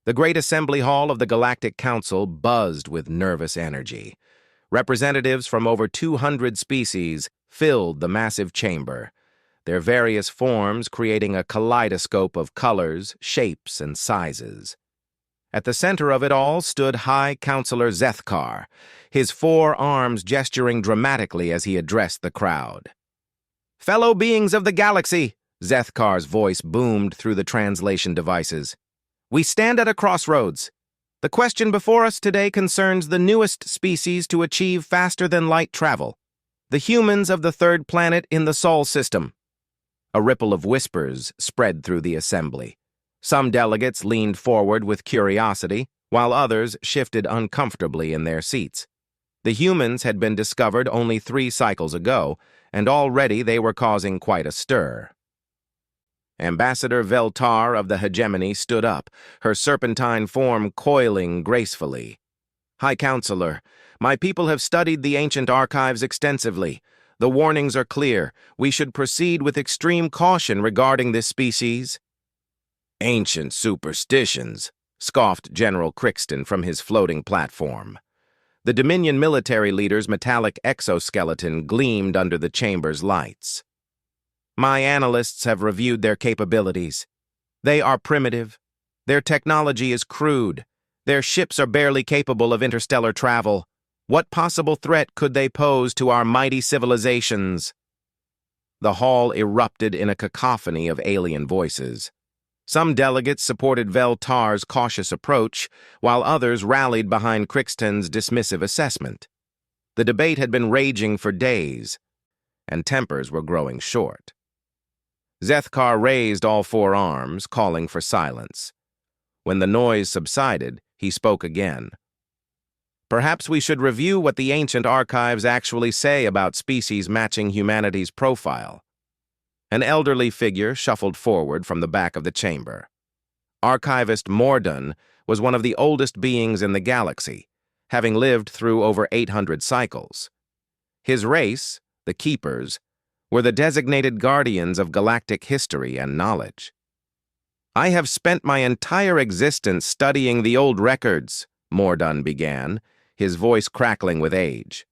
The great assembly hall of the Galactic Council buzzed with nervous energy. Representatives from over 200 species filled the massive chamber, their various forms creating a kaleidoscope of colors, shapes, and sizes. At the center of it all stood High Counselor Zethkar, his 4 arms gesturing dramatically as he addressed the crowd. "Fellow beings of the galaxy," Zethkar's voice boomed through the translation devices. "We stand at a crossroads. The question before us today concerns the newest species to achieve faster-than-light travel, the humans of the 3rd planet in the Sol system." A ripple of whispers spread through the assembly. Some delegates leaned forward with curiosity, while others shifted uncomfortably in their seats. The humans had been discovered only 3 cycles ago, and already they were causing quite a stir. Ambassador Veltar of the Hegemony stood up, her serpentine form coiling gracefully. "High Counselor, my people have studied the ancient archives extensively. The warnings are clear. We should proceed with extreme caution regarding this species." "Ancient superstitions," scoffed General Crixton from his floating platform. The Dominion military leader's metallic exoskeleton gleamed under the chamber's lights. "My analysts have reviewed their capabilities. They are primitive. Their technology is crude. Their ships are barely capable of interstellar travel. What possible threat could they pose to our mighty civilizations?" The hall erupted in a cacophony of alien voices. Some delegates supported Veltar's cautious approach, while others rallied behind Crixton's dismissive assessment. The debate had been raging for days, and tempers were growing short. Zethkar raised all 4 arms, calling for silence. When the noise subsided, he spoke again. "Perhaps we should review what the ancient archives actually say about species matching humanity's profile." An elderly figure shuffled forward from the back of the chamber. Archivist Mordun was one of the oldest beings in the galaxy, having lived through over 800 cycles. His race, the Keepers, were the designated guardians of galactic history and knowledge. "I have spent my entire existence studying the old records," Mordun began, his voice crackling with age.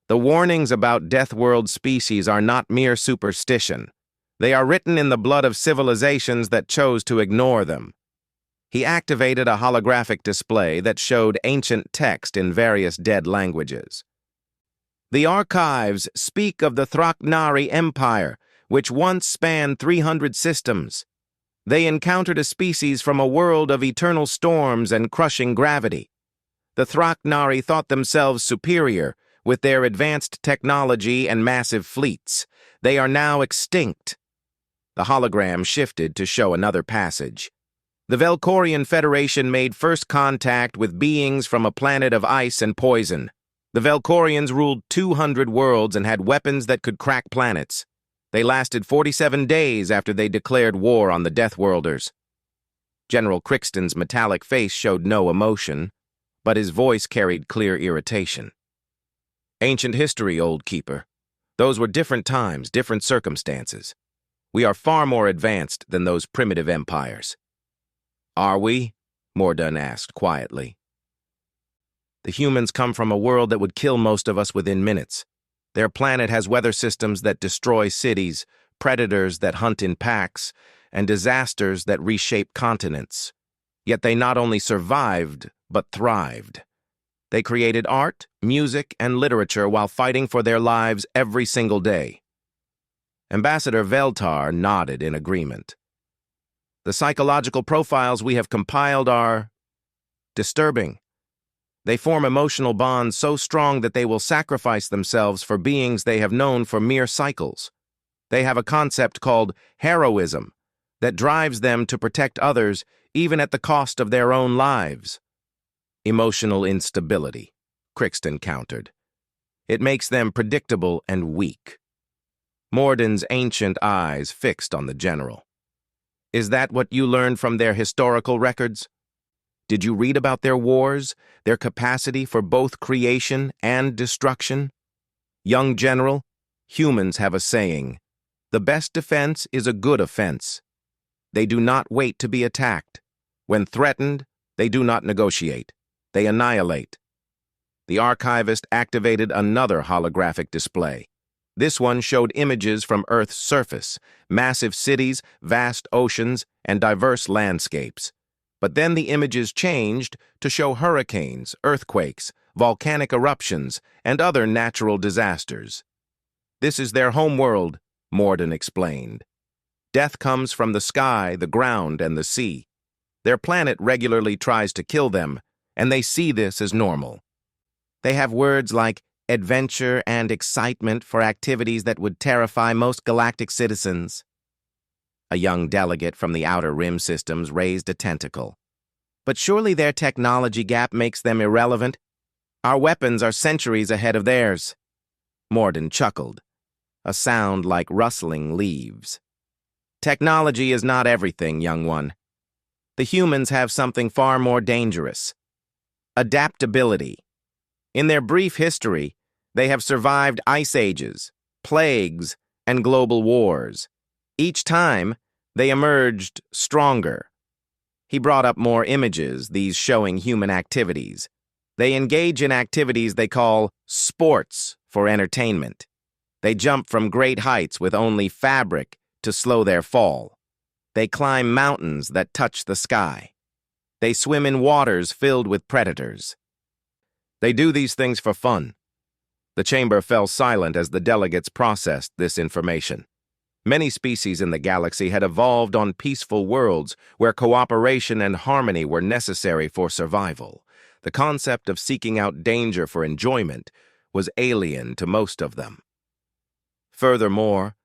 "The warnings about Deathworld species are not mere superstition. They are written in the blood of civilizations that chose to ignore them." He activated a holographic display that showed ancient text in various dead languages. "The archives speak of the Thraknari Empire, which once spanned 300 systems. They encountered a species from a world of eternal storms and crushing gravity. The Thraknari thought themselves superior, with their advanced technology and massive fleets. They are now extinct." The hologram shifted to show another passage. "The Velkorian Federation made first contact with beings from a planet of ice and poison. The Velkorians ruled 200 worlds and had weapons that could crack planets. They lasted 47 days after they declared war on the Deathworlders." General Crixton's metallic face showed no emotion, but his voice carried clear irritation. "Ancient history, Old Keeper. Those were different times, different circumstances. We are far more advanced than those primitive empires." "Are we?" Mordun asked quietly. "The humans come from a world that would kill most of us within minutes. Their planet has weather systems that destroy cities, predators that hunt in packs, and disasters that reshape continents. Yet they not only survived, but thrived. They created art, music, and literature while fighting for their lives every single day." Ambassador Veltar nodded in agreement. "The psychological profiles we have compiled are disturbing. They form emotional bonds so strong that they will sacrifice themselves for beings they have known for mere cycles. They have a concept called heroism that drives them to protect others even at the cost of their own lives." "Emotional instability," Crixton countered. "It makes them predictable and weak." Mordun's ancient eyes fixed on the general. "Is that what you learned from their historical records? Did you read about their wars, their capacity for both creation and destruction? Young general, humans have a saying, 'The best defense is a good offense.' They do not wait to be attacked. When threatened, They do not negotiate. They annihilate. The archivist activated another holographic display. This one showed images from Earth's surface, massive cities, vast oceans, and diverse landscapes. But then the images changed to show hurricanes, earthquakes, volcanic eruptions, and other natural disasters. This is their homeworld, Morden explained. Death comes from the sky, the ground, and the sea. Their planet regularly tries to kill them, and they see this as normal. They have words like adventure and excitement for activities that would terrify most galactic citizens. A young delegate from the Outer Rim systems raised a tentacle. But surely their technology gap makes them irrelevant. Our weapons are centuries ahead of theirs. Morden chuckled, a sound like rustling leaves. Technology is not everything, young one. The humans have something far more dangerous. Adaptability. In their brief history, they have survived ice ages, plagues, and global wars. Each time, they emerged stronger. He brought up more images, these showing human activities. They engage in activities they call sports for entertainment. They jump from great heights with only fabric to slow their fall. They climb mountains that touch the sky. They swim in waters filled with predators. They do these things for fun. The chamber fell silent as the delegates processed this information. Many species in the galaxy had evolved on peaceful worlds where cooperation and harmony were necessary for survival. The concept of seeking out danger for enjoyment was alien to most of them. Furthermore,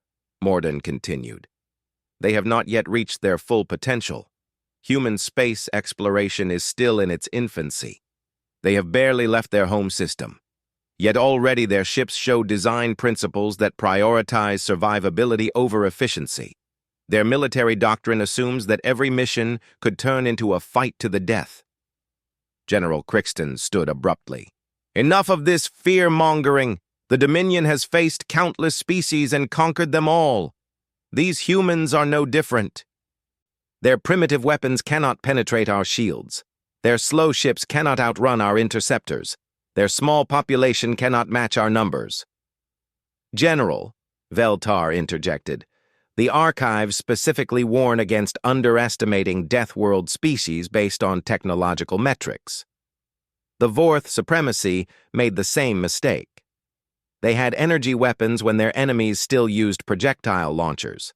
Morden continued, they have not yet reached their full potential. Human space exploration is still in its infancy. They have barely left their home system. Yet already their ships show design principles that prioritize survivability over efficiency. Their military doctrine assumes that every mission could turn into a fight to the death. General Crixton stood abruptly. Enough of this fear-mongering. The Dominion has faced countless species and conquered them all. These humans are no different. Their primitive weapons cannot penetrate our shields. Their slow ships cannot outrun our interceptors. Their small population cannot match our numbers. General, Veltar interjected, the archives specifically warn against underestimating Death World species based on technological metrics. The Vorth supremacy made the same mistake. They had energy weapons when their enemies still used projectile launchers.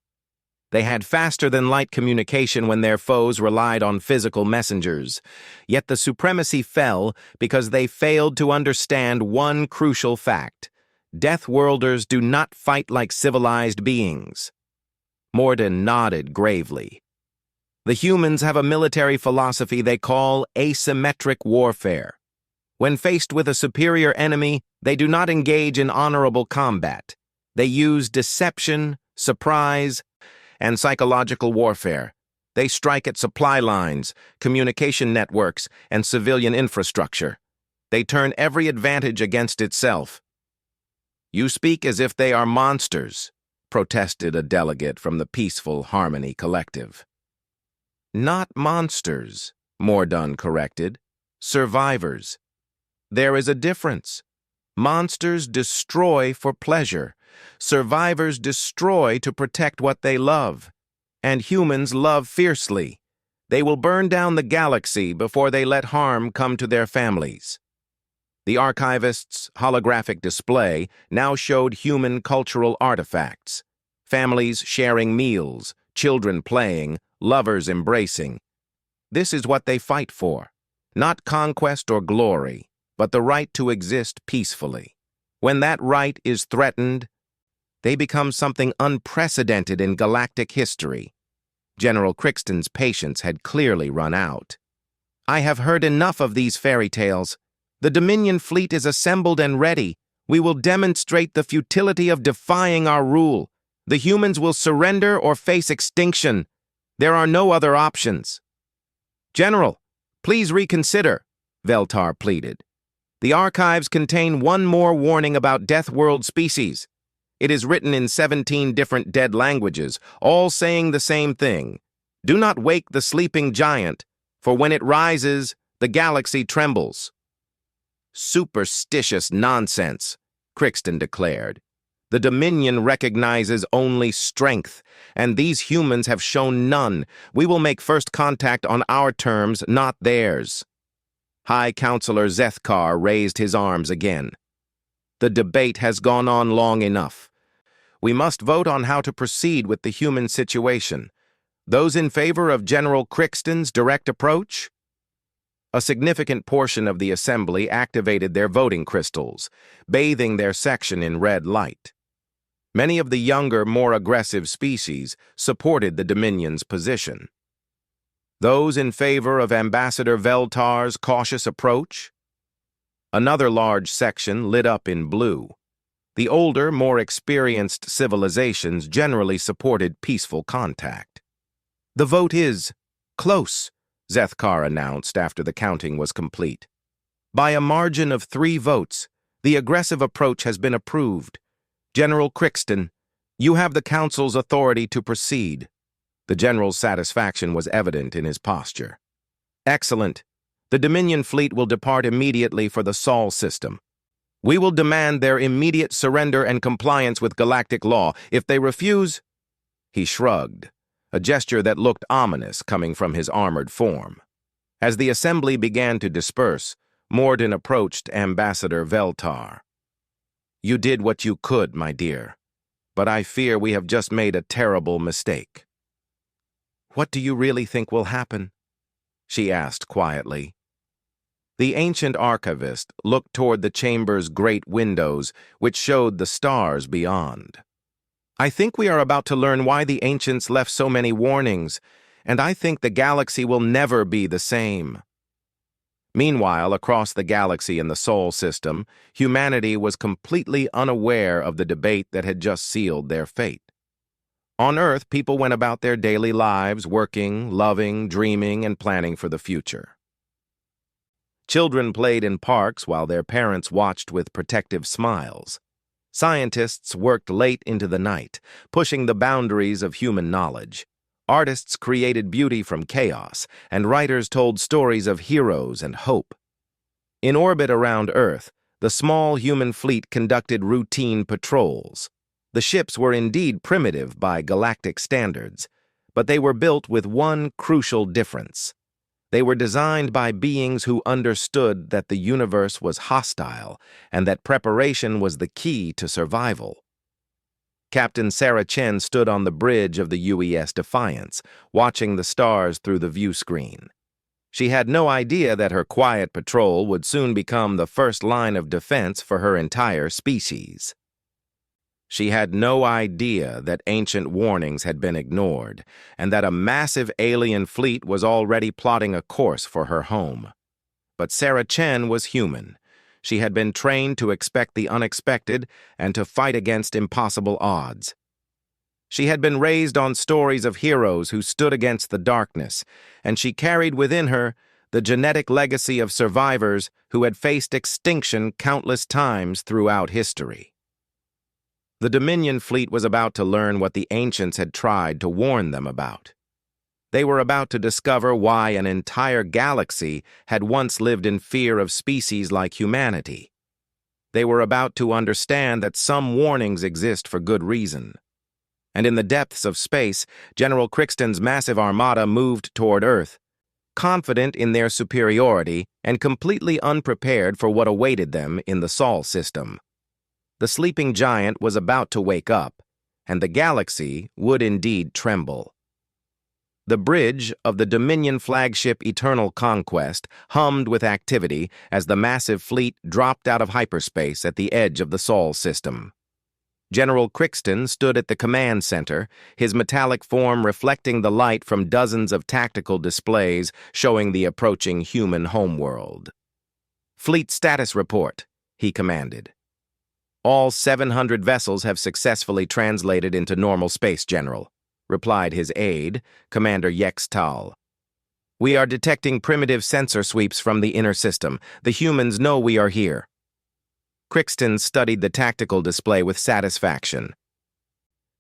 They had faster-than-light communication when their foes relied on physical messengers. Yet the supremacy fell because they failed to understand one crucial fact. Death-worlders do not fight like civilized beings. Morden nodded gravely. The humans have a military philosophy they call asymmetric warfare. When faced with a superior enemy, they do not engage in honorable combat. They use deception, surprise, and psychological warfare. They strike at supply lines, communication networks, and civilian infrastructure. They turn every advantage against itself. You speak as if they are monsters, protested a delegate from the Peaceful Harmony Collective. Not monsters, Morden corrected. Survivors. There is a difference. Monsters destroy for pleasure. Survivors destroy to protect what they love. And humans love fiercely. They will burn down the galaxy before they let harm come to their families. The archivist's holographic display now showed human cultural artifacts. Families sharing meals, children playing, lovers embracing. This is what they fight for. Not conquest or glory, but the right to exist peacefully. When that right is threatened, they become something unprecedented in galactic history. General Crixton's patience had clearly run out. I have heard enough of these fairy tales. The Dominion fleet is assembled and ready. We will demonstrate the futility of defying our rule. The humans will surrender or face extinction. There are no other options. General, please reconsider, Veltar pleaded. The archives contain one more warning about Death World species. It is written in 17 different dead languages, all saying the same thing. Do not wake the sleeping giant. For when it rises, the galaxy trembles." "Superstitious nonsense," Crixton declared. "The Dominion recognizes only strength, and these humans have shown none. We will make first contact on our terms, not theirs." High Counselor Zethkar raised his arms again. "The debate has gone on long enough. We must vote on how to proceed with the human situation. Those in favor of General Crixton's direct approach?" A significant portion of the assembly activated their voting crystals, bathing their section in red light. Many of the younger, more aggressive species supported the Dominion's position. Those in favor of Ambassador Veltar's cautious approach? Another large section lit up in blue. The older, more experienced civilizations generally supported peaceful contact. "The vote is close," Zethkar announced after the counting was complete. "By a margin of 3 votes, the aggressive approach has been approved. General Crixton, you have the Council's authority to proceed." The General's satisfaction was evident in his posture. "Excellent. The Dominion fleet will depart immediately for the Sol system. We will demand their immediate surrender and compliance with galactic law. If they refuse—" He shrugged, a gesture that looked ominous coming from his armored form. As the assembly began to disperse, Morden approached Ambassador Veltar. "You did what you could, my dear, but I fear we have just made a terrible mistake." "What do you really think will happen?" she asked quietly. The ancient archivist looked toward the chamber's great windows, which showed the stars beyond. "I think we are about to learn why the ancients left so many warnings, and I think the galaxy will never be the same." Meanwhile, across the galaxy in the Sol system, humanity was completely unaware of the debate that had just sealed their fate. On Earth, people went about their daily lives, working, loving, dreaming, and planning for the future. Children played in parks while their parents watched with protective smiles. Scientists worked late into the night, pushing the boundaries of human knowledge. Artists created beauty from chaos, and writers told stories of heroes and hope. In orbit around Earth, the small human fleet conducted routine patrols. The ships were indeed primitive by galactic standards, but they were built with one crucial difference. They were designed by beings who understood that the universe was hostile and that preparation was the key to survival. Captain Sarah Chen stood on the bridge of the UES Defiance, watching the stars through the view screen. She had no idea that her quiet patrol would soon become the first line of defense for her entire species. She had no idea that ancient warnings had been ignored, and that a massive alien fleet was already plotting a course for her home. But Sarah Chen was human. She had been trained to expect the unexpected and to fight against impossible odds. She had been raised on stories of heroes who stood against the darkness, and she carried within her the genetic legacy of survivors who had faced extinction countless times throughout history. The Dominion fleet was about to learn what the ancients had tried to warn them about. They were about to discover why an entire galaxy had once lived in fear of species like humanity. They were about to understand that some warnings exist for good reason. And in the depths of space, General Crixton's massive armada moved toward Earth, confident in their superiority and completely unprepared for what awaited them in the Sol system. The sleeping giant was about to wake up, and the galaxy would indeed tremble. The bridge of the Dominion flagship Eternal Conquest hummed with activity as the massive fleet dropped out of hyperspace at the edge of the Sol system. General Crixton stood at the command center, his metallic form reflecting the light from dozens of tactical displays showing the approaching human homeworld. "Fleet status report," he commanded. "All 700 vessels have successfully translated into normal space, General," replied his aide, Commander Yex Tal. "We are detecting primitive sensor sweeps from the inner system. The humans know we are here." Crixton studied the tactical display with satisfaction.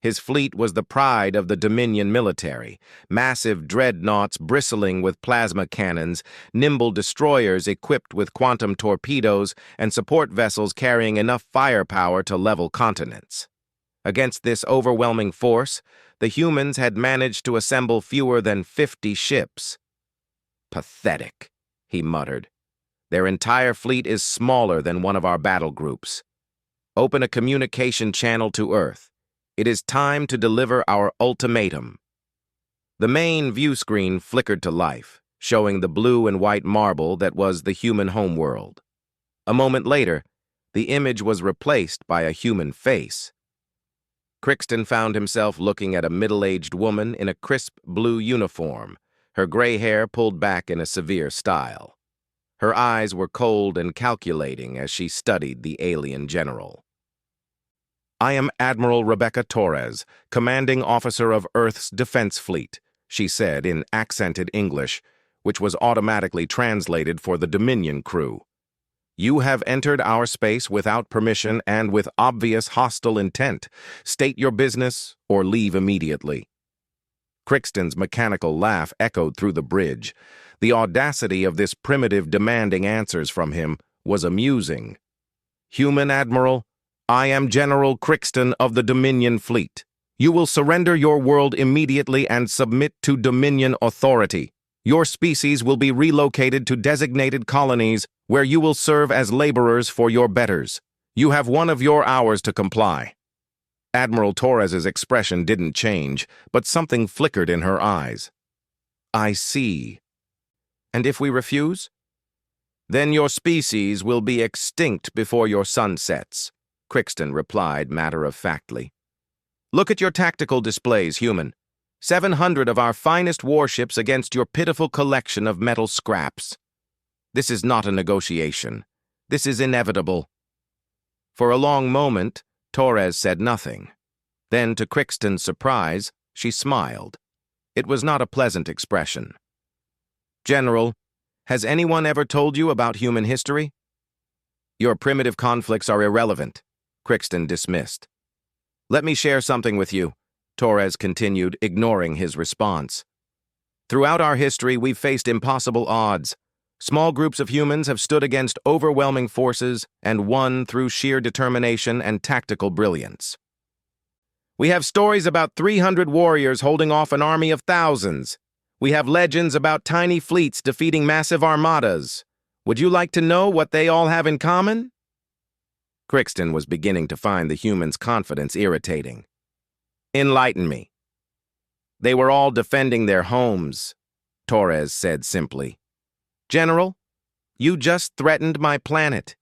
His fleet was the pride of the Dominion military, massive dreadnoughts bristling with plasma cannons, nimble destroyers equipped with quantum torpedoes, and support vessels carrying enough firepower to level continents. Against this overwhelming force, the humans had managed to assemble fewer than 50 ships. "Pathetic," he muttered. "Their entire fleet is smaller than one of our battle groups. Open a communication channel to Earth. It is time to deliver our ultimatum." The main view screen flickered to life, showing the blue and white marble that was the human homeworld. A moment later, the image was replaced by a human face. Crixton found himself looking at a middle-aged woman in a crisp blue uniform, her gray hair pulled back in a severe style. Her eyes were cold and calculating as she studied the alien general. "I am Admiral Rebecca Torres, commanding officer of Earth's Defense Fleet," she said in accented English, which was automatically translated for the Dominion crew. "You have entered our space without permission and with obvious hostile intent. State your business or leave immediately." Crixton's mechanical laugh echoed through the bridge. The audacity of this primitive demanding answers from him was amusing. "Human Admiral, I am General Crixton of the Dominion Fleet. You will surrender your world immediately and submit to Dominion authority. Your species will be relocated to designated colonies where you will serve as laborers for your betters. You have one of your hours to comply." Admiral Torres's expression didn't change, but something flickered in her eyes. "I see. And if we refuse?" "Then your species will be extinct before your sun sets," Crixton replied matter-of-factly. "Look at your tactical displays, human. 700 of our finest warships against your pitiful collection of metal scraps. This is not a negotiation. This is inevitable." For a long moment, Torres said nothing. Then, to Crixton's surprise, she smiled. It was not a pleasant expression. "General, has anyone ever told you about human history?" "Your primitive conflicts are irrelevant," Crixton dismissed. "Let me share something with you," Torres continued, ignoring his response. "Throughout our history, we've faced impossible odds. Small groups of humans have stood against overwhelming forces and won through sheer determination and tactical brilliance. We have stories about 300 warriors holding off an army of thousands. We have legends about tiny fleets defeating massive armadas. Would you like to know what they all have in common?" Crixton was beginning to find the human's confidence irritating. "Enlighten me." "They were all defending their homes," Torres said simply. "General, you just threatened my planet.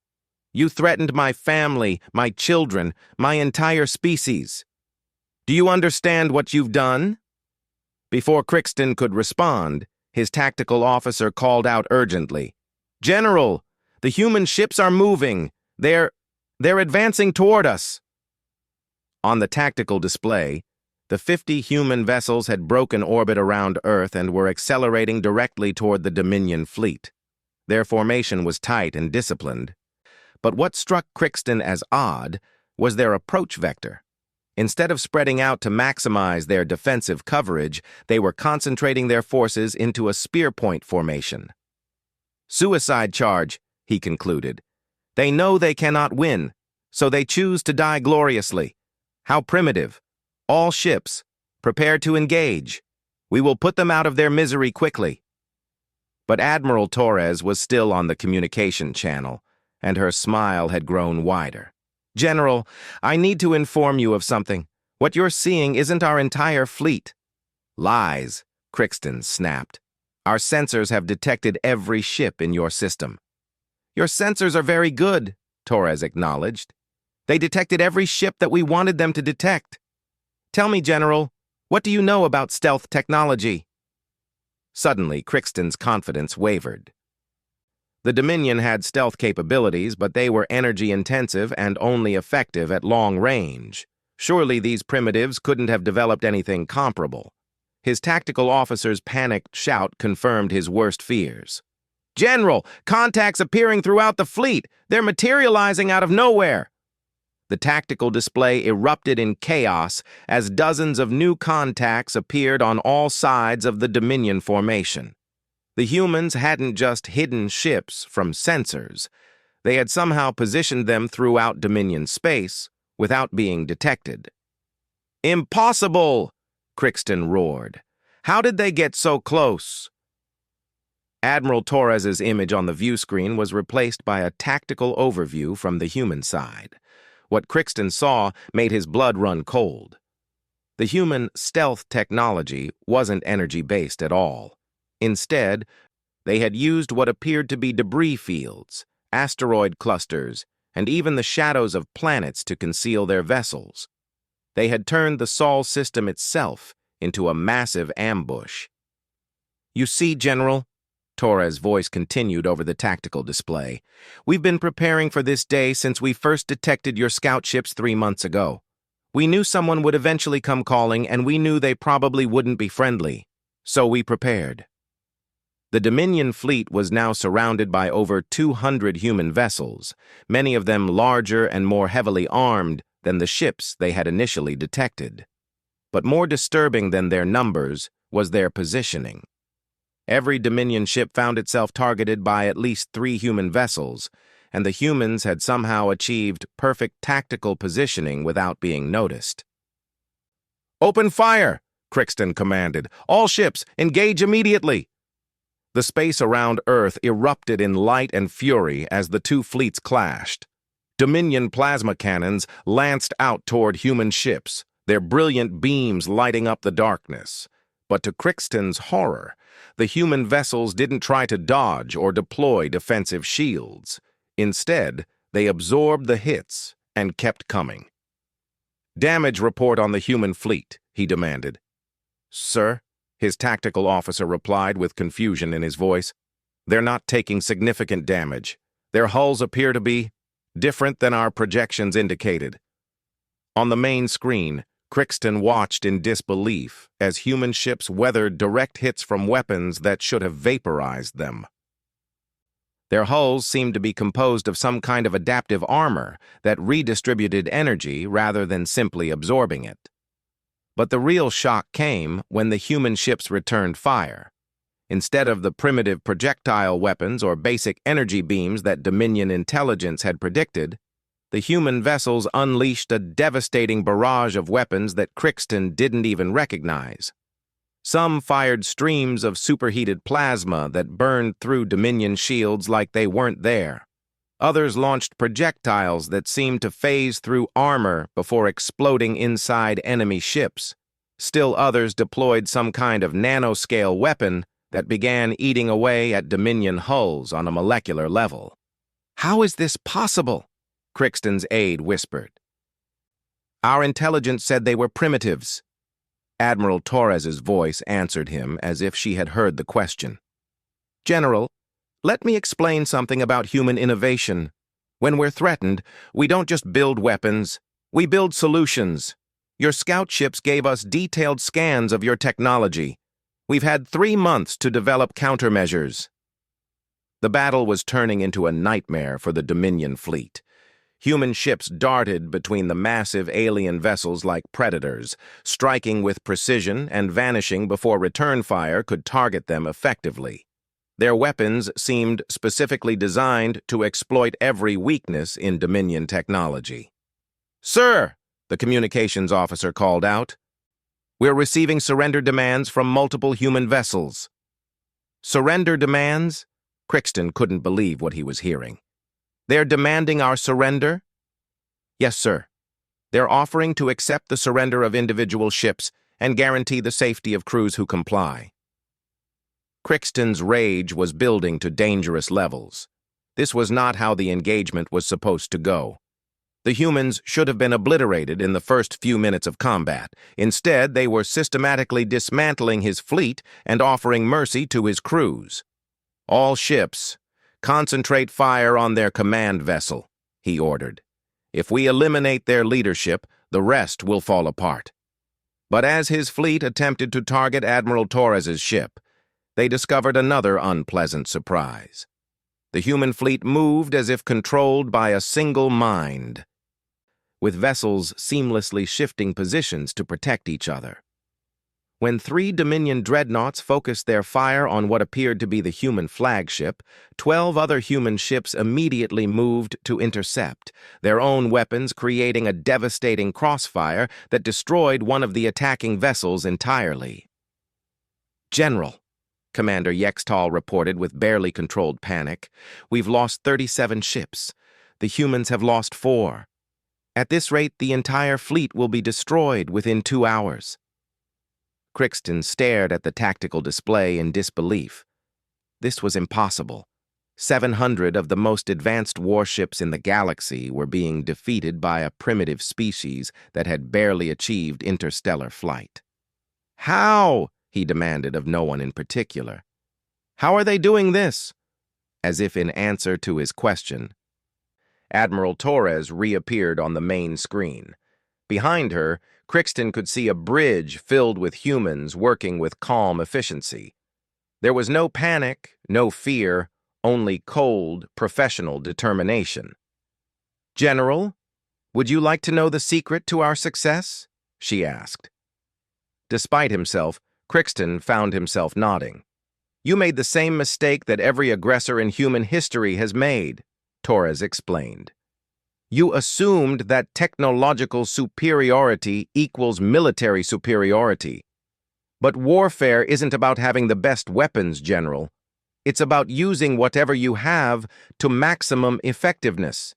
You threatened my family, my children, my entire species. Do you understand what you've done?" Before Crixton could respond, his tactical officer called out urgently, "General, the human ships are moving. They're advancing toward us." On the tactical display, the 50 human vessels had broken orbit around Earth and were accelerating directly toward the Dominion fleet. Their formation was tight and disciplined. But what struck Crixton as odd was their approach vector. Instead of spreading out to maximize their defensive coverage, they were concentrating their forces into a spear point formation. "Suicide charge," he concluded. "They know they cannot win, so they choose to die gloriously. How primitive. All ships, prepare to engage. We will put them out of their misery quickly." But Admiral Torres was still on the communication channel, and her smile had grown wider. "General, I need to inform you of something. What you're seeing isn't our entire fleet." "Lies," Crixton snapped. "Our sensors have detected every ship in your system." "Your sensors are very good," Torres acknowledged. "They detected every ship that we wanted them to detect. Tell me, General, what do you know about stealth technology?" Suddenly, Crixton's confidence wavered. The Dominion had stealth capabilities, but they were energy-intensive and only effective at long range. Surely these primitives couldn't have developed anything comparable. His tactical officer's panicked shout confirmed his worst fears. "General, contacts appearing throughout the fleet! They're materializing out of nowhere!" The tactical display erupted in chaos as dozens of new contacts appeared on all sides of the Dominion formation. The humans hadn't just hidden ships from sensors. They had somehow positioned them throughout Dominion space without being detected. "Impossible!" Crixton roared. "How did they get so close?" Admiral Torres's image on the view screen was replaced by a tactical overview from the human side. What Crixton saw made his blood run cold. The human stealth technology wasn't energy-based at all. Instead, they had used what appeared to be debris fields, asteroid clusters, and even the shadows of planets to conceal their vessels. They had turned the Sol system itself into a massive ambush. "You see, General," Torres' voice continued over the tactical display, "we've been preparing for this day since we first detected your scout ships 3 months ago. We knew someone would eventually come calling, and we knew they probably wouldn't be friendly. So we prepared." The Dominion fleet was now surrounded by over 200 human vessels, many of them larger and more heavily armed than the ships they had initially detected. But more disturbing than their numbers was their positioning. Every Dominion ship found itself targeted by at least 3 human vessels, and the humans had somehow achieved perfect tactical positioning without being noticed. "Open fire!" Crixton commanded. "All ships, engage immediately!" The space around Earth erupted in light and fury as the two fleets clashed. Dominion plasma cannons lanced out toward human ships, their brilliant beams lighting up the darkness. But to Crixton's horror, the human vessels didn't try to dodge or deploy defensive shields. Instead, they absorbed the hits and kept coming. "Damage report on the human fleet," he demanded. "Sir," his tactical officer replied with confusion in his voice, "they're not taking significant damage. Their hulls appear to be different than our projections indicated." On the main screen, Crixton watched in disbelief as human ships weathered direct hits from weapons that should have vaporized them. Their hulls seemed to be composed of some kind of adaptive armor that redistributed energy rather than simply absorbing it. But the real shock came when the human ships returned fire. Instead of the primitive projectile weapons or basic energy beams that Dominion intelligence had predicted, the human vessels unleashed a devastating barrage of weapons that Crixton didn't even recognize. Some fired streams of superheated plasma that burned through Dominion shields like they weren't there. Others launched projectiles that seemed to phase through armor before exploding inside enemy ships. Still others deployed some kind of nanoscale weapon that began eating away at Dominion hulls on a molecular level. "How is this possible?" Crixton's aide whispered. "Our intelligence said they were primitives." Admiral Torres's voice answered him as if she had heard the question. "General, let me explain something about human innovation. When we're threatened, we don't just build weapons, we build solutions. Your scout ships gave us detailed scans of your technology. We've had 3 months to develop countermeasures." The battle was turning into a nightmare for the Dominion fleet. Human ships darted between the massive alien vessels like predators, striking with precision and vanishing before return fire could target them effectively. Their weapons seemed specifically designed to exploit every weakness in Dominion technology. "Sir," the communications officer called out, "we're receiving surrender demands from multiple human vessels." "Surrender demands?" Crixton couldn't believe what he was hearing. "They're demanding our surrender?" "Yes, sir. They're offering to accept the surrender of individual ships and guarantee the safety of crews who comply." Crixton's rage was building to dangerous levels. This was not how the engagement was supposed to go. The humans should have been obliterated in the first few minutes of combat. Instead, they were systematically dismantling his fleet and offering mercy to his crews. "All ships, concentrate fire on their command vessel," he ordered. "If we eliminate their leadership, the rest will fall apart." But as his fleet attempted to target Admiral Torres's ship, they discovered another unpleasant surprise. The human fleet moved as if controlled by a single mind. with vessels seamlessly shifting positions to protect each other. When 3 Dominion dreadnoughts focused their fire on what appeared to be the human flagship, 12 other human ships immediately moved to intercept, their own weapons creating a devastating crossfire that destroyed one of the attacking vessels entirely. "General," Commander Yextal reported with barely controlled panic, "we've lost 37 ships. The humans have lost 4. At this rate, the entire fleet will be destroyed within 2 hours." Crixton stared at the tactical display in disbelief. This was impossible. 700 of the most advanced warships in the galaxy were being defeated by a primitive species that had barely achieved interstellar flight. "How?" he demanded of no one in particular. "How are they doing this?" As if in answer to his question, Admiral Torres reappeared on the main screen. Behind her, Crixton could see a bridge filled with humans working with calm efficiency. There was no panic, no fear, only cold, professional determination. "General, would you like to know the secret to our success?" she asked. Despite himself, Crixton found himself nodding. "You made the same mistake that every aggressor in human history has made," Torres explained. "You assumed that technological superiority equals military superiority. But warfare isn't about having the best weapons, General. It's about using whatever you have to maximum effectiveness.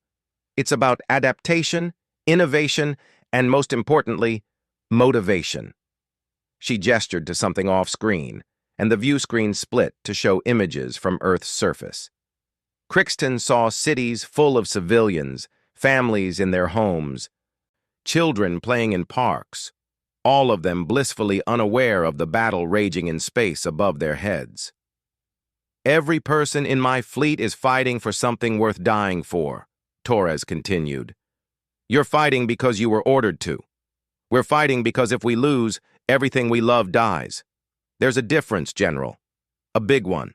It's about adaptation, innovation, and most importantly, motivation." She gestured to something off-screen, and the view screen split to show images from Earth's surface. Crixton saw cities full of civilians, families in their homes, children playing in parks, all of them blissfully unaware of the battle raging in space above their heads. "Every person in my fleet is fighting for something worth dying for," Torres continued. "You're fighting because you were ordered to. We're fighting because if we lose, everything we love dies. There's a difference, General. A big one."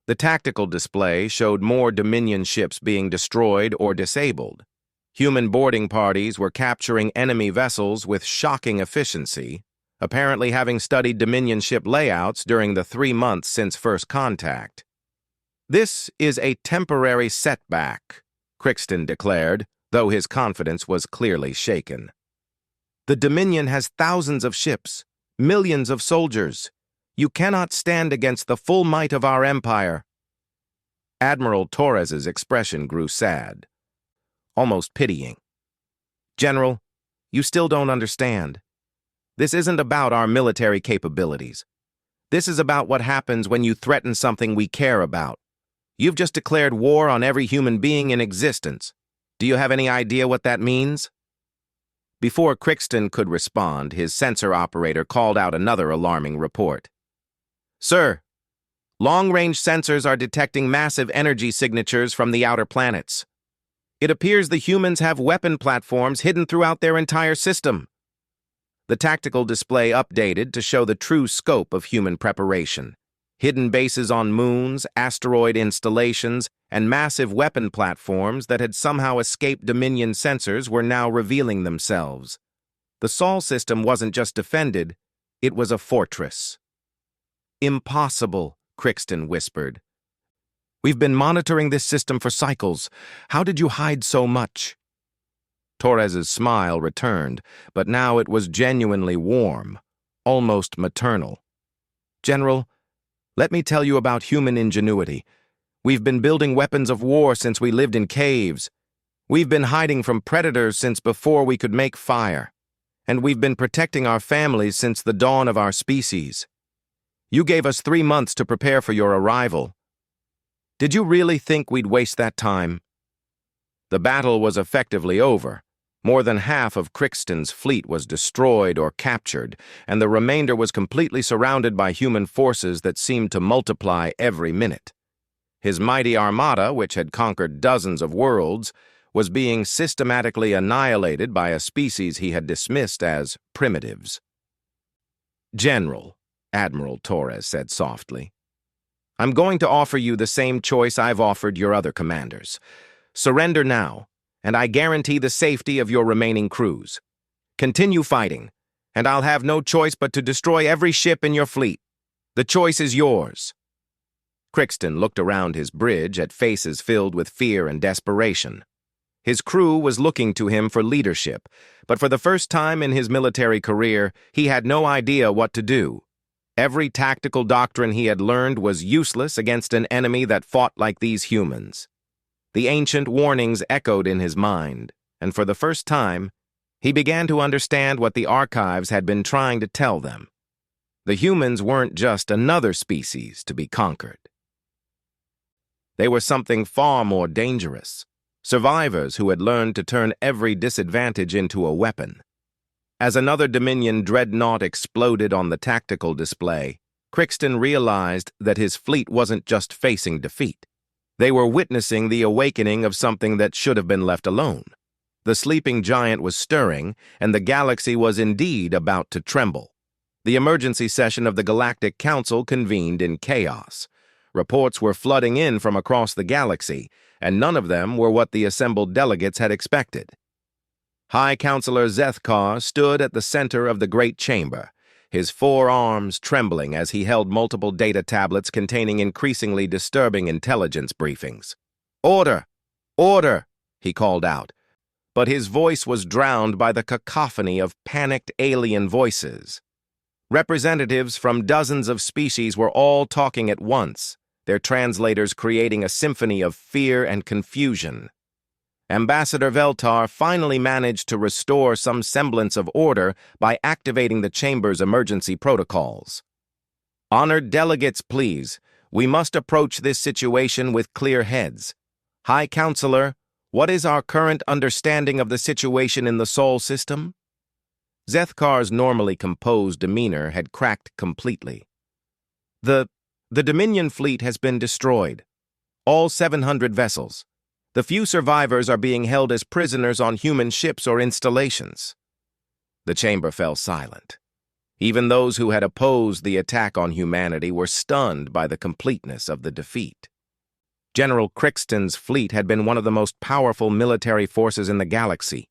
The tactical display showed more Dominion ships being destroyed or disabled. Human boarding parties were capturing enemy vessels with shocking efficiency, apparently having studied Dominion ship layouts during the 3 months since first contact. "This is a temporary setback," Crixton declared, though his confidence was clearly shaken. "The Dominion has thousands of ships, millions of soldiers. You cannot stand against the full might of our empire." Admiral Torres's expression grew sad, almost pitying. "General, you still don't understand. This isn't about our military capabilities. This is about what happens when you threaten something we care about. You've just declared war on every human being in existence. Do you have any idea what that means?" Before Crixton could respond, his sensor operator called out another alarming report. "Sir, long-range sensors are detecting massive energy signatures from the outer planets. It appears the humans have weapon platforms hidden throughout their entire system." The tactical display updated to show the true scope of human preparation. Hidden bases on moons, asteroid installations, and massive weapon platforms that had somehow escaped Dominion sensors were now revealing themselves. The Sol system wasn't just defended, it was a fortress. "Impossible," Crixton whispered. "We've been monitoring this system for cycles. How did you hide so much?" Torres's smile returned, but now it was genuinely warm, almost maternal. "General, let me tell you about human ingenuity. We've been building weapons of war since we lived in caves. We've been hiding from predators since before we could make fire. And we've been protecting our families since the dawn of our species. You gave us 3 months to prepare for your arrival. Did you really think we'd waste that time?" The battle was effectively over. More than half of Crixton's fleet was destroyed or captured, and the remainder was completely surrounded by human forces that seemed to multiply every minute. His mighty armada, which had conquered dozens of worlds, was being systematically annihilated by a species he had dismissed as primitives. "General," Admiral Torres said softly, "I'm going to offer you the same choice I've offered your other commanders. Surrender now, and I guarantee the safety of your remaining crews. Continue fighting, and I'll have no choice but to destroy every ship in your fleet. The choice is yours." Crixton looked around his bridge at faces filled with fear and desperation. His crew was looking to him for leadership, but for the first time in his military career, he had no idea what to do. Every tactical doctrine he had learned was useless against an enemy that fought like these humans. The ancient warnings echoed in his mind, and for the first time, he began to understand what the archives had been trying to tell them. The humans weren't just another species to be conquered. They were something far more dangerous. Survivors who had learned to turn every disadvantage into a weapon. As another Dominion dreadnought exploded on the tactical display, Crixton realized that his fleet wasn't just facing defeat. They were witnessing the awakening of something that should have been left alone. The sleeping giant was stirring, and the galaxy was indeed about to tremble. The emergency session of the Galactic Council convened in chaos. Reports were flooding in from across the galaxy, and none of them were what the assembled delegates had expected. High Counselor Zethkar stood at the center of the Great Chamber, his forearms trembling as he held multiple data tablets containing increasingly disturbing intelligence briefings. "Order! Order!" he called out, but his voice was drowned by the cacophony of panicked alien voices. Representatives from dozens of species were all talking at once, their translators creating a symphony of fear and confusion. Ambassador Veltar finally managed to restore some semblance of order by activating the chamber's emergency protocols. "Honored delegates, please. We must approach this situation with clear heads. High Counselor, what is our current understanding of the situation in the Sol system?" Zethkar's normally composed demeanor had cracked completely. The Dominion fleet has been destroyed. All 700 vessels. The few survivors are being held as prisoners on human ships or installations. The chamber fell silent. Even those who had opposed the attack on humanity were stunned by the completeness of the defeat. General Crixton's fleet had been one of the most powerful military forces in the galaxy.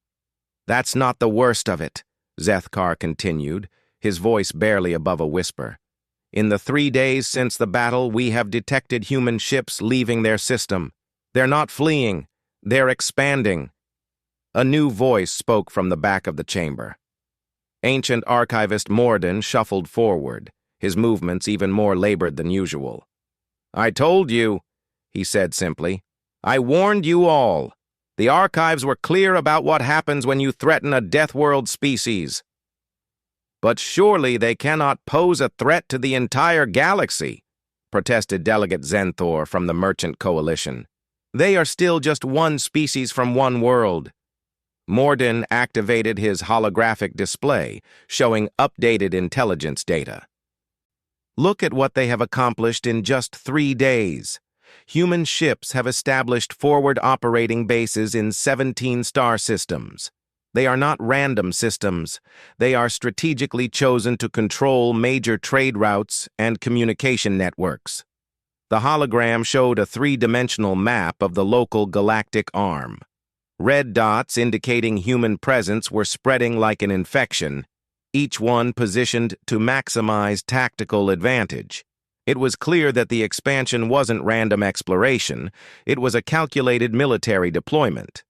"That's not the worst of it," Zethkar continued, his voice barely above a whisper. "In the 3 days since the battle, we have detected human ships leaving their system. They're not fleeing, they're expanding." A new voice spoke from the back of the chamber. Ancient archivist Morden shuffled forward, his movements even more labored than usual. "I told you," he said simply. "I warned you all. The archives were clear about what happens when you threaten a Death World species. But surely they cannot pose a threat to the entire galaxy," protested Delegate Zenthor from the Merchant Coalition. "They are still just one species from one world." Morden activated his holographic display, showing updated intelligence data. "Look at what they have accomplished in just 3 days. Human ships have established forward operating bases in 17 star systems. They are not random systems. They are strategically chosen to control major trade routes and communication networks." The hologram showed a 3-dimensional map of the local galactic arm. Red dots indicating human presence were spreading like an infection, each one positioned to maximize tactical advantage. It was clear that the expansion wasn't random exploration, it was a calculated military deployment.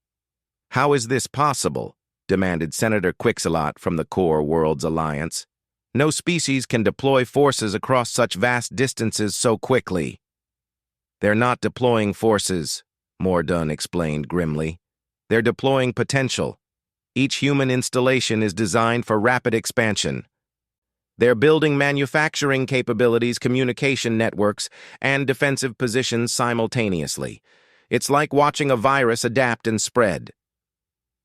"How is this possible?" demanded Senator Quixelot from the Core Worlds Alliance. "No species can deploy forces across such vast distances so quickly." "They're not deploying forces," Mordun explained grimly. "They're deploying potential. Each human installation is designed for rapid expansion. They're building manufacturing capabilities, communication networks, and defensive positions simultaneously. It's like watching a virus adapt and spread."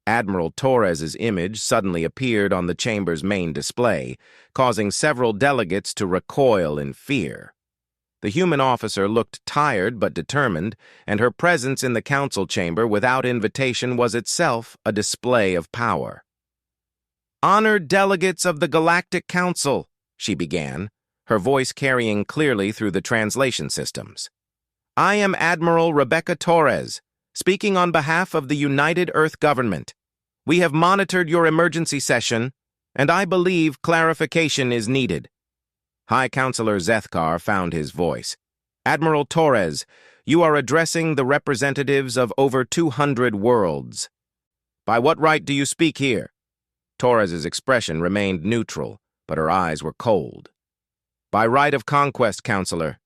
Admiral Torres's image suddenly appeared on the chamber's main display, causing several delegates to recoil in fear. The human officer looked tired but determined, and her presence in the council chamber without invitation was itself a display of power. "Honored delegates of the Galactic Council," she began, her voice carrying clearly through the translation systems. "I am Admiral Rebecca Torres. speaking on behalf of the United Earth Government. We have monitored your emergency session, and I believe clarification is needed. High Counselor Zethkar found his voice. Admiral Torres, you are addressing the representatives of over 200 worlds. By what right do you speak here? Torres's expression remained neutral, but her eyes were cold. By right of conquest, Counselor.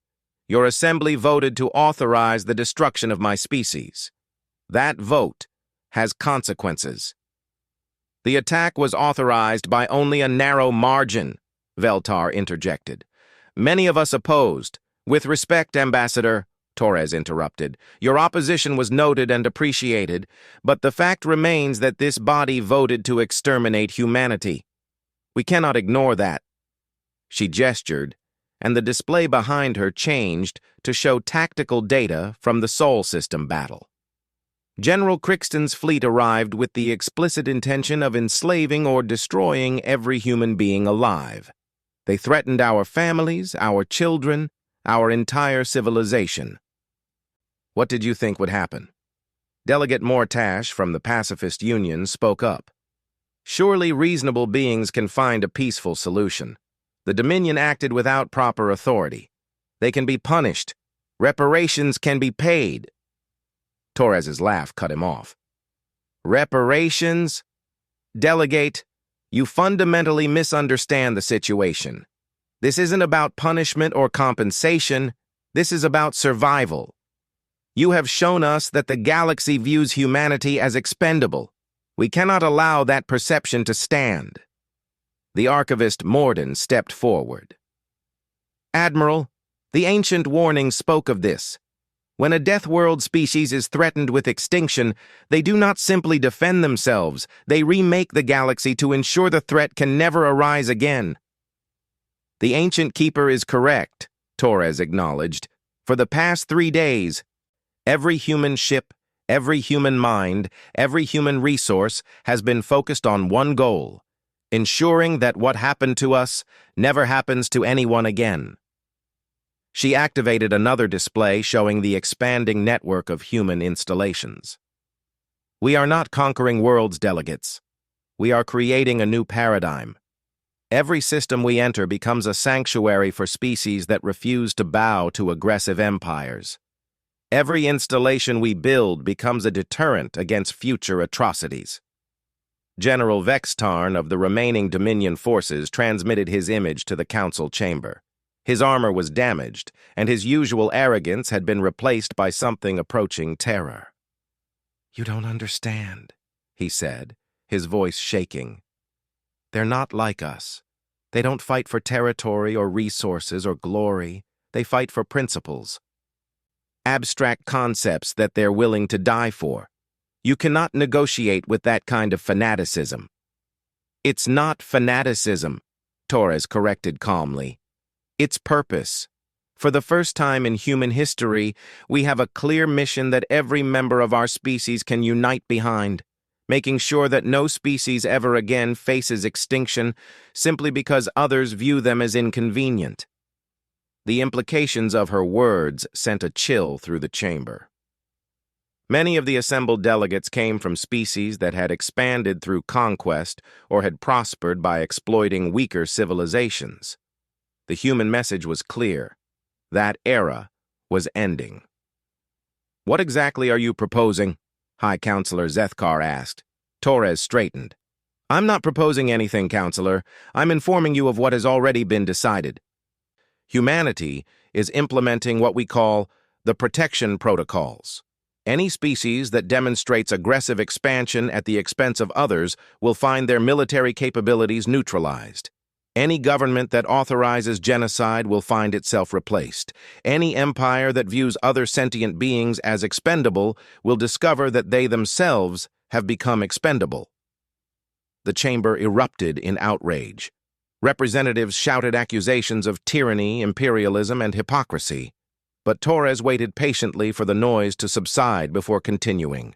Your assembly voted to authorize the destruction of my species. That vote has consequences. The attack was authorized by only a narrow margin, Veltar interjected. Many of us opposed. With respect, Ambassador, Torres interrupted, your opposition was noted and appreciated, but the fact remains that this body voted to exterminate humanity. We cannot ignore that. She gestured, and the display behind her changed to show tactical data from the Sol System battle. General Crixton's fleet arrived with the explicit intention of enslaving or destroying every human being alive. They threatened our families, our children, our entire civilization. What did you think would happen? Delegate Mortash from the Pacifist Union spoke up. Surely reasonable beings can find a peaceful solution. The Dominion acted without proper authority. They can be punished. Reparations can be paid. Torres's laugh cut him off. Reparations? Delegate, you fundamentally misunderstand the situation. This isn't about punishment or compensation. This is about survival. You have shown us that the galaxy views humanity as expendable. We cannot allow that perception to stand. The archivist Morden stepped forward. Admiral, the ancient warning spoke of this. When a Death World species is threatened with extinction, they do not simply defend themselves, they remake the galaxy to ensure the threat can never arise again. The Ancient Keeper is correct, Torres acknowledged. For the past 3 days, every human ship, every human mind, every human resource has been focused on one goal, ensuring that what happened to us never happens to anyone again. She activated another display showing the expanding network of human installations. We are not conquering worlds, delegates. We are creating a new paradigm. Every system we enter becomes a sanctuary for species that refuse to bow to aggressive empires. Every installation we build becomes a deterrent against future atrocities. General Vextarn of the remaining Dominion forces transmitted his image to the council chamber. His armor was damaged, and his usual arrogance had been replaced by something approaching terror. You don't understand, he said, his voice shaking. They're not like us. They don't fight for territory or resources or glory. They fight for principles. Abstract concepts that they're willing to die for. You cannot negotiate with that kind of fanaticism. It's not fanaticism, Torres corrected calmly. It's purpose. For the first time in human history, we have a clear mission that every member of our species can unite behind, making sure that no species ever again faces extinction simply because others view them as inconvenient. The implications of her words sent a chill through the chamber. Many of the assembled delegates came from species that had expanded through conquest or had prospered by exploiting weaker civilizations. The human message was clear. That era was ending. What exactly are you proposing? High Counselor Zethkar asked. Torres straightened. I'm not proposing anything, Counselor. I'm informing you of what has already been decided. Humanity is implementing what we call the protection protocols. Any species that demonstrates aggressive expansion at the expense of others will find their military capabilities neutralized. Any government that authorizes genocide will find itself replaced. Any empire that views other sentient beings as expendable will discover that they themselves have become expendable. The chamber erupted in outrage. Representatives shouted accusations of tyranny, imperialism, and hypocrisy. But Torres waited patiently for the noise to subside before continuing.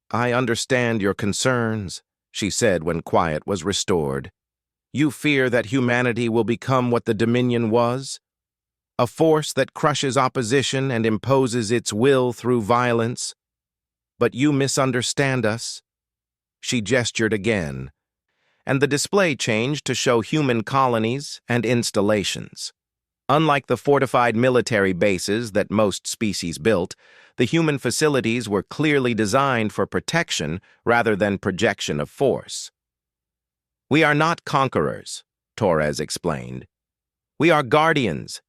I understand your concerns, she said when quiet was restored. You fear that humanity will become what the Dominion was? A force that crushes opposition and imposes its will through violence? But you misunderstand us. She gestured again, and the display changed to show human colonies and installations. Unlike the fortified military bases that most species built, the human facilities were clearly designed for protection rather than projection of force. We are not conquerors, Torres explained. We are guardians.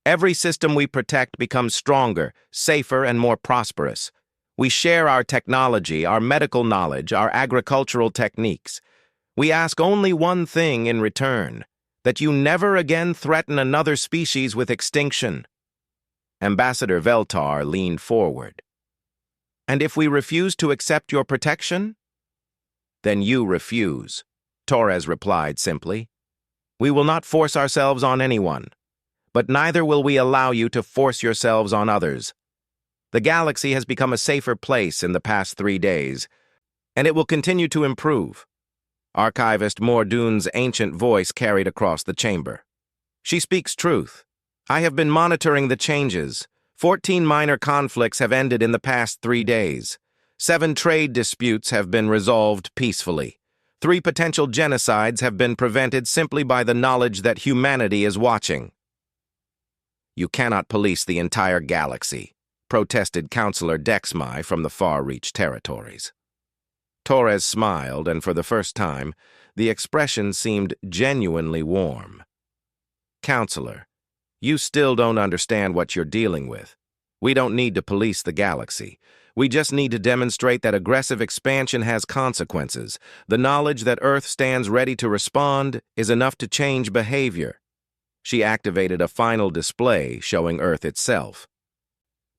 Every system we protect becomes stronger, safer, and more prosperous. We share our technology, our medical knowledge, our agricultural techniques. We ask only one thing in return, that you never again threaten another species with extinction. Ambassador Veltar leaned forward. And if we refuse to accept your protection? Then you refuse, Torres replied simply. We will not force ourselves on anyone, but neither will we allow you to force yourselves on others. The galaxy has become a safer place in the past 3 days, and it will continue to improve. Archivist Mordoon's ancient voice carried across the chamber. She speaks truth. I have been monitoring the changes. 14 minor conflicts have ended in the past 3 days. 7 trade disputes have been resolved peacefully. 3 potential genocides have been prevented simply by the knowledge that humanity is watching. You cannot police the entire galaxy, protested Counselor Dexmy from the far-reach territories. Torres smiled, and for the first time, the expression seemed genuinely warm. Counselor, you still don't understand what you're dealing with. We don't need to police the galaxy. We just need to demonstrate that aggressive expansion has consequences. The knowledge that Earth stands ready to respond is enough to change behavior. She activated a final display showing Earth itself.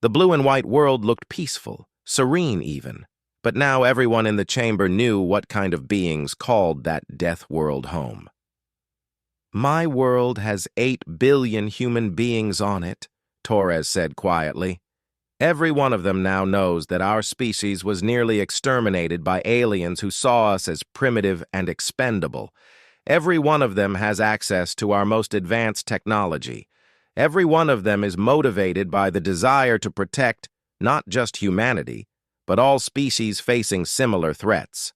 The blue and white world looked peaceful, serene even, but now everyone in the chamber knew what kind of beings called that death world home. My world has 8 billion human beings on it, Torres said quietly. Every one of them now knows that our species was nearly exterminated by aliens who saw us as primitive and expendable. Every one of them has access to our most advanced technology. Every one of them is motivated by the desire to protect not just humanity, but all species facing similar threats.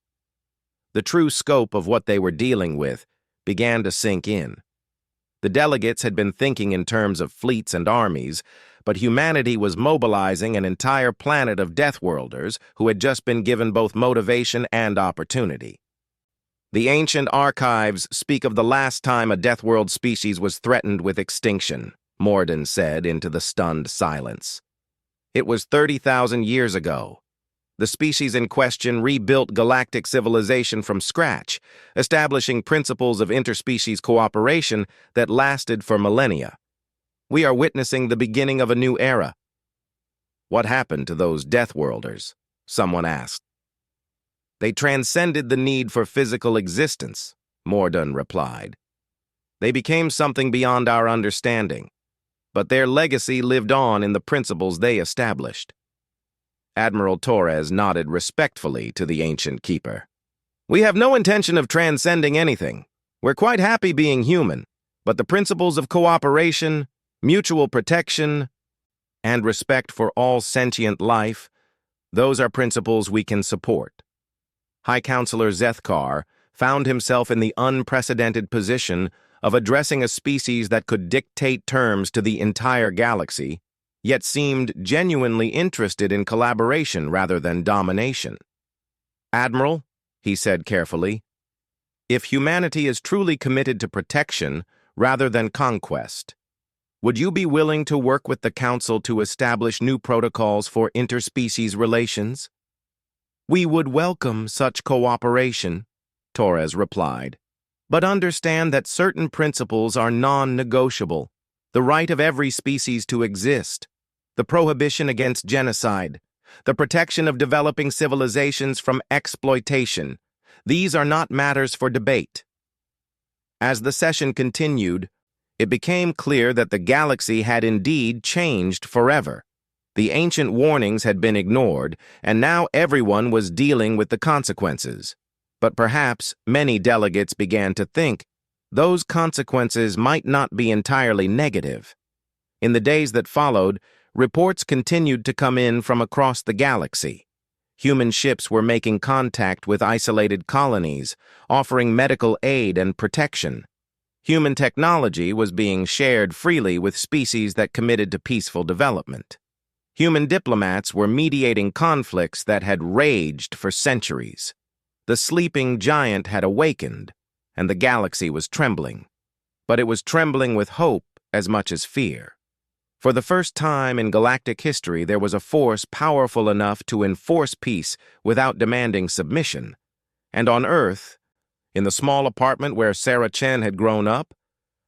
The true scope of what they were dealing with began to sink in. The delegates had been thinking in terms of fleets and armies, but humanity was mobilizing an entire planet of Deathworlders who had just been given both motivation and opportunity. The ancient archives speak of the last time a Deathworld species was threatened with extinction, Morden said into the stunned silence. It was 30,000 years ago. The species in question rebuilt galactic civilization from scratch, establishing principles of interspecies cooperation that lasted for millennia. We are witnessing the beginning of a new era. What happened to those Deathworlders? Someone asked. They transcended the need for physical existence, Morden replied. They became something beyond our understanding, but their legacy lived on in the principles they established. Admiral Torres nodded respectfully to the ancient keeper. We have no intention of transcending anything. We're quite happy being human, but the principles of cooperation, mutual protection, and respect for all sentient life, those are principles we can support. High Counselor Zethkar found himself in the unprecedented position of addressing a species that could dictate terms to the entire galaxy, yet seemed genuinely interested in collaboration rather than domination. Admiral, he said carefully, if humanity is truly committed to protection rather than conquest, would you be willing to work with the Council to establish new protocols for interspecies relations? We would welcome such cooperation, Torres replied, but understand that certain principles are non-negotiable. The right of every species to exist, the prohibition against genocide, the protection of developing civilizations from exploitation. These are not matters for debate. As the session continued, it became clear that the galaxy had indeed changed forever. The ancient warnings had been ignored, and now everyone was dealing with the consequences. But perhaps many delegates began to think those consequences might not be entirely negative. In the days that followed, reports continued to come in from across the galaxy. Human ships were making contact with isolated colonies, offering medical aid and protection. Human technology was being shared freely with species that committed to peaceful development. Human diplomats were mediating conflicts that had raged for centuries. The sleeping giant had awakened, and the galaxy was trembling. But it was trembling with hope as much as fear. For the first time in galactic history, there was a force powerful enough to enforce peace without demanding submission. And on Earth, in the small apartment where Sarah Chen had grown up,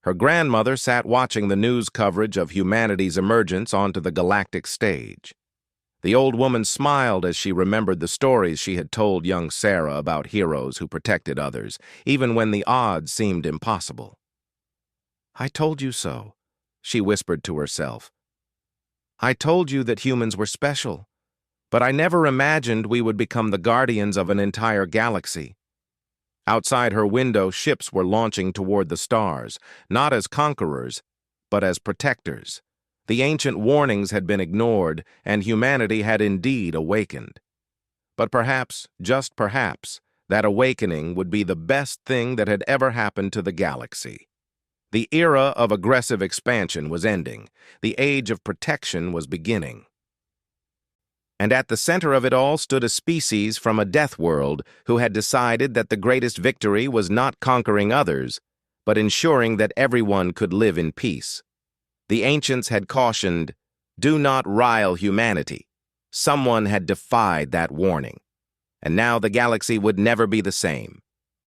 her grandmother sat watching the news coverage of humanity's emergence onto the galactic stage. The old woman smiled as she remembered the stories she had told young Sarah about heroes who protected others, even when the odds seemed impossible. "I told you so," she whispered to herself. "I told you that humans were special, but I never imagined we would become the guardians of an entire galaxy." Outside her window, ships were launching toward the stars, not as conquerors, but as protectors. The ancient warnings had been ignored, and humanity had indeed awakened. But perhaps, just perhaps, that awakening would be the best thing that had ever happened to the galaxy. The era of aggressive expansion was ending. The age of protection was beginning. And at the center of it all stood a species from a death world who had decided that the greatest victory was not conquering others, but ensuring that everyone could live in peace. The ancients had cautioned, "Do not rile humanity." Someone had defied that warning. And now the galaxy would never be the same.